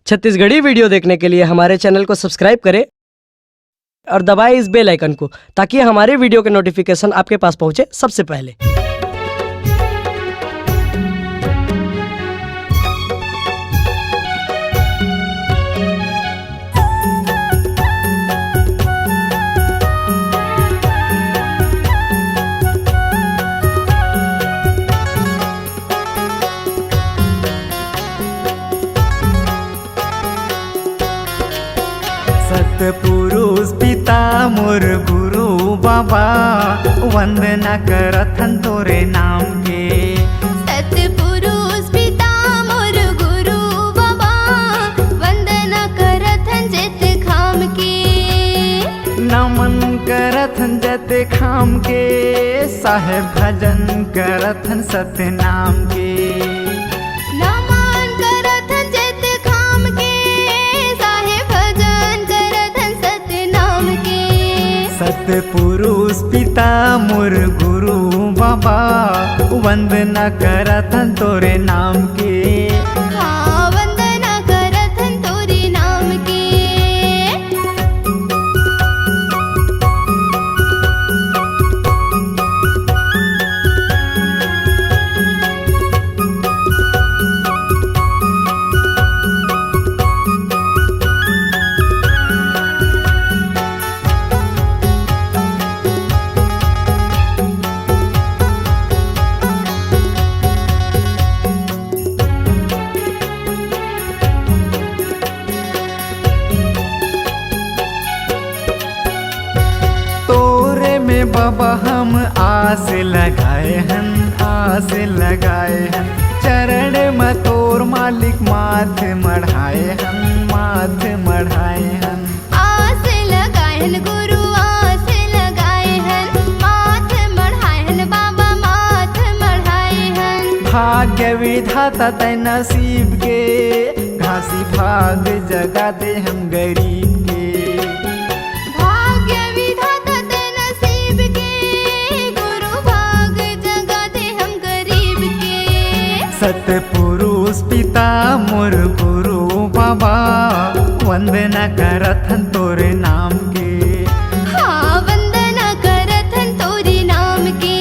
Chhattisgarhi video देखने के लिए हमारे चैनल को सब्सक्राइब करें और दबाएं इस बेल आइकन को ताकि हमारे वीडियो के नोटिफिकेशन आपके पास पहुंचे सबसे पहले। सतपुरुष पिता मोर गुरु बाबा वंदना करथन तोरे नाम के। सतपुरुष पिता मोर गुरु बाबा वंदना करथन जत खाम के। नमन करथन जत खाम के साहेब भजन करथन सत्य नाम के। सतपुरुष पिता मोर गुरु बाबा वंदना करथन तोरे नाम के। हाँ वंदना करथन तोरे नाम के। बाबा हम आस लगाए हन, आस लगाए हन। चरण में तोर मालिक माथ मढ़ाए हन, माथ मढ़ाए हन। आस लगाए हन गुरु आस लगाए हन, माथ मढ़ाए हन बाबा माथ मढ़ाए हन। भाग्य विधाता तै नसीब के घासी भाग जगा दे हम गरीब के। सतपुरुष पिता मोर गुरु बाबा वंदना करथन तोरे नाम के। हाँ वंदना करथन तोरे नाम के।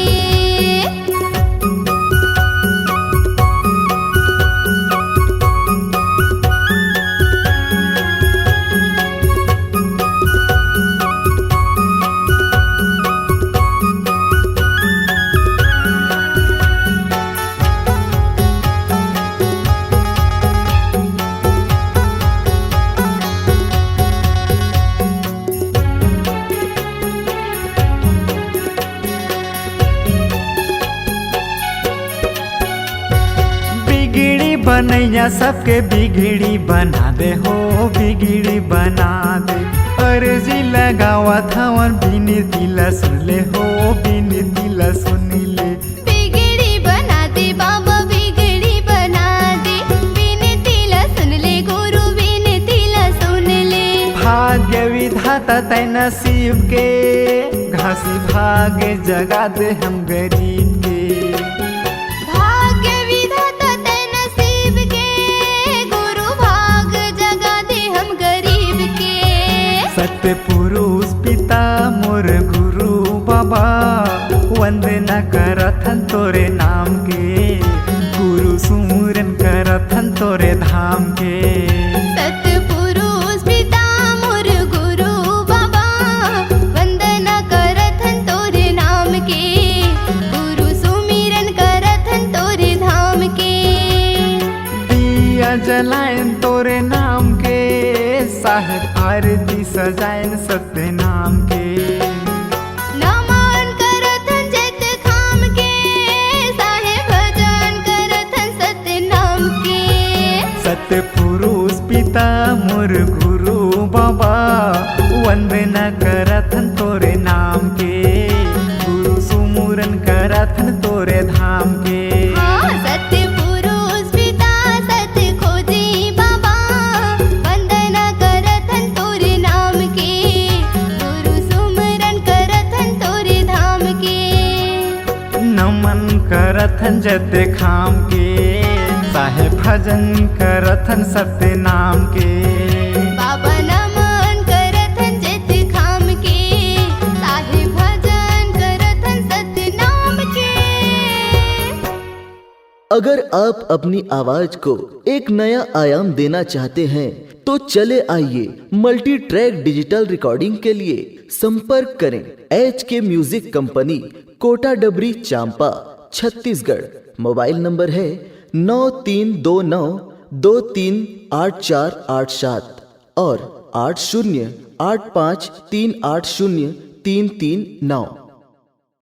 बनैया सबके बिगड़ी बना दे हो, बिगड़ी बना दे। अर्जी लगावत हवन बिनती ला सुन ले हो, बिनती ला सुन ले। बिगड़ी बना दे बाबा बिगड़ी बना दे, बिनती ला सुन ले गुरु बिनती ला सुन ले। भाग्य विधाता तै नसीब के घासी भाग जगा दे हम गरीब के। सतपुरुष पिता मोर गुरु बाबा वंदना करथन तोरे नाम के। गुरु सुमिरन करथन तोरे धाम के। सतपुरुष पिता मोर गुरु बाबा वंदना करथन तोरे नाम के। गुरु सुमिरन करथन तोरे धाम के। दिया जलायन तोरे नाम के साहेब आरती सजायन सत्य नाम के। नमन करथन जत खाम के साहेब भजन करथन सत्य नाम के। सतपुरुष पिता मोर गुरु बाबा वंदना करथन तोरे नाम के। गुरु सुमिरन करथन तोरे धाम के। हाँ सतपुरुष पिता सत्य खोजी बाबा वंदना करथन तोरे नाम के। गुरु सुमिरन करथन तोरे धाम के। नमन करथन जत खाम के साहेब भजन करथन सत्य नाम के। अगर आप अपनी आवाज को एक नया आयाम देना चाहते हैं तो चले आइए मल्टी ट्रैक डिजिटल रिकॉर्डिंग के लिए संपर्क करें HK म्यूजिक कंपनी, कोटा डबरी, चांपा, छत्तीसगढ़। मोबाइल नंबर है 9329238487 और 8085380339।